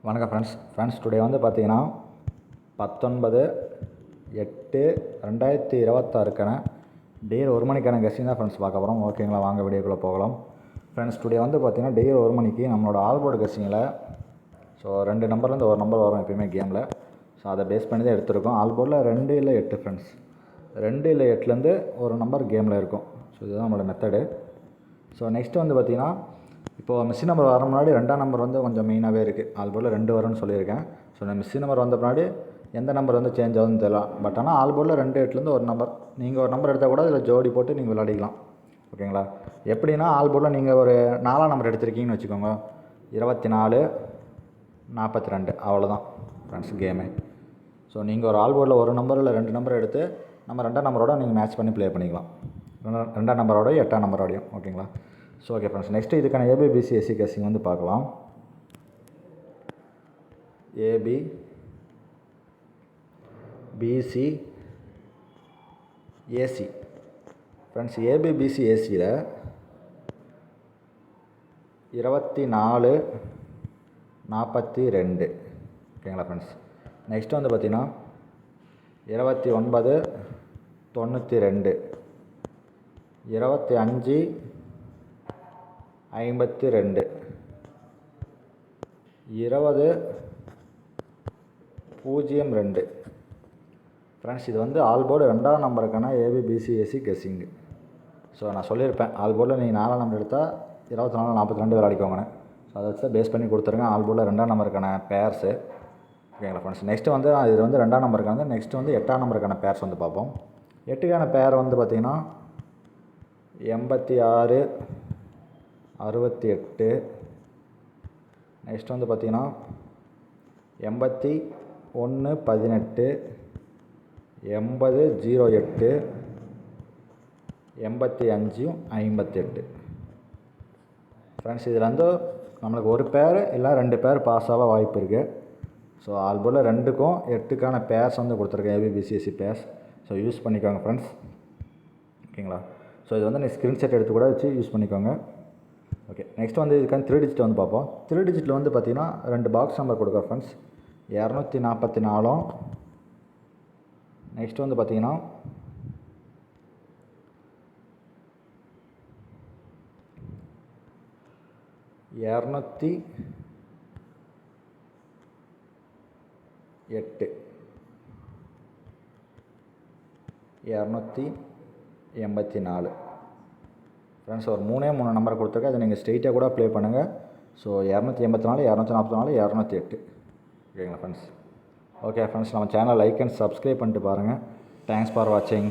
வணக்கம் friends today வந்து பார்த்தீங்கன்னா 19/8/2026க்கான டெய்லி 1 மணிக்கான கெஸ்டிங் தான் ஃப்ரெண்ட்ஸ் பார்க்க போகிறோம். ஓகேங்களா, வாங்க வீடியோக்குள்ளே போகலாம். ஃப்ரெண்ட்ஸ் டுடே வந்து பார்த்தீங்கன்னா டெய்லி 1 மணிக்கு நம்மளோட ஆல்போர்டு கெஸ்டிங்கில் ஸோ 2 நம்பர்லேருந்து ஒரு நம்பர் வரும் எப்பயுமே கேமில். ஸோ அதை பேஸ் பண்ணி தான் எடுத்திருக்கோம். ஆல்போர்டில் 2 இல்லை 8 ஃப்ரெண்ட்ஸ், 2 இல்லை 8லேருந்து ஒரு நம்பர் கேமில் இருக்கும். ஸோ இதுதான் நம்மளோட மெத்தடு. ஸோ நெக்ஸ்ட்டு வந்து பார்த்திங்கன்னா இப்போது மிஸ்ஸிங் நம்பர் வர முன்னாடி 2ஆம் நம்பர் வந்து கொஞ்சம் மெயினாகவே இருக்குது. ஆல்போர்டில் 2 வரும்னு சொல்லியிருக்கேன். ஸோ நான் மிஸ்ஸிங் நம்பர் வந்த பின்னாடி எந்த நம்பர் வந்து சேஞ்ச் ஆகுதுன்னு தெரியலாம். பட் ஆனால் ஆல்போர்டில் 2 8லேருந்து ஒரு நம்பர், நீங்கள் ஒரு நம்பர் எடுத்தால் கூட இதில் ஜோடி போட்டு நீங்கள் விளையாடிக்கலாம். ஓகேங்களா, எப்படின்னா ஆல்போர்டில் நீங்கள் ஒரு 4ஆம் நம்பர் எடுத்திருக்கீங்கன்னு வச்சுக்கோங்க, 24 42 அவ்வளோதான் ஃப்ரெண்ட்ஸ் கேமு. ஸோ நீங்கள் ஒரு ஆல்போர்டில் ஒரு நம்பர் இல்லை 2 நம்பர் எடுத்து நம்ம 2ஆம் நம்பரோட நீங்கள் மேட்ச் பண்ணி ப்ளே பண்ணிக்கலாம். 2ஆம் நம்பரோடையும் 8ஆம் நம்பரோடையும். ஓகேங்களா. ஸோ ஓகே ஃப்ரெண்ட்ஸ், நெக்ஸ்ட்டு இதுக்கான ஏபிபிசி எஸ்சி கெஸ்டிங் வந்து பார்க்கலாம். AB PC AC friends, ABPC ஏசியில் 24 42. ஓகேங்களா ஃப்ரெண்ட்ஸ். நெக்ஸ்ட்டு வந்து பார்த்திங்கன்னா 29 92, 25 52, 20 02. ஃப்ரெண்ட்ஸ், இது வந்து ஆல்போர்டு 2ஆம் நம்பருக்கான ஏபிபிசி ஏசி கெஸ்ஸிங்கு. ஸோ நான் சொல்லியிருப்பேன், ஆல்போர்டில் நீங்கள் 4ஆம் நம்பர் எடுத்தால் 24 42 விளையாடிக்கோங்கன்னு. ஸோ அதை வச்சு பேஸ் பண்ணி கொடுத்துருங்க. ஆல்போர்டில் 2ஆம் நம்பருக்கான பேர்ஸு. ஓகேங்களா ஃப்ரெண்ட்ஸ். நெக்ஸ்ட்டு வந்து இது வந்து 2ஆம் நம்பருக்கான, நெக்ஸ்ட்டு வந்து 8ஆம் நம்பருக்கான பேர்ஸ் வந்து பார்ப்போம். 8க்கான பேர் வந்து பார்த்திங்கன்னா 86 68. நெக்ஸ்ட் வந்து பார்த்திங்கன்னா 81 18, 80 08, 85 58. ஃப்ரெண்ட்ஸ், இதில் வந்து நம்மளுக்கு ஒரு பேர் இல்லை 2 பேர் பாஸ் ஆக வாய்ப்பு இருக்குது. ஸோ ஆல்போர்டில் 2க்கும் 8க்கான பேர்ஸ் வந்து கொடுத்துருக்கேன், ஏபிபிசிஎஸ்சி பேர்ஸ். ஸோ யூஸ் பண்ணிக்கோங்க ஃப்ரெண்ட்ஸ். ஓகேங்களா. ஸோ இது வந்து நீ ஸ்க்ரீன்ஷாட் எடுத்து கூட வச்சு யூஸ் பண்ணிக்கோங்க. ஓகே, நெக்ஸ்ட் வந்து இதுக்கான 3 டிஜிட் வந்து பார்ப்போம். 3 டிஜிட்டில் வந்து பார்த்திங்கன்னா 2 பாக்ஸ் நம்பர் கொடுக்குறேன் ஃப்ரெண்ட்ஸ். 244. நெக்ஸ்ட் வந்து பார்த்திங்கன்னா 208, 284. ஃப்ரெண்ட்ஸ், ஒரு 3 நம்பர் கொடுத்துருக்கேன். அதை நீங்கள் ஸ்ட்ரெயிட்டாக கூட ப்ளே பண்ணுங்கள். ஸோ 284, 244, 208. ஓகேங்களா ஃப்ரெண்ட்ஸ். ஓகே ஃப்ரெண்ட்ஸ், நம்ம சேனல் லைக் அண்ட் சப்ஸ்கிரைப் பண்ணிட்டு பாருங்கள். தேங்க்ஸ் ஃபார் வாட்சிங்.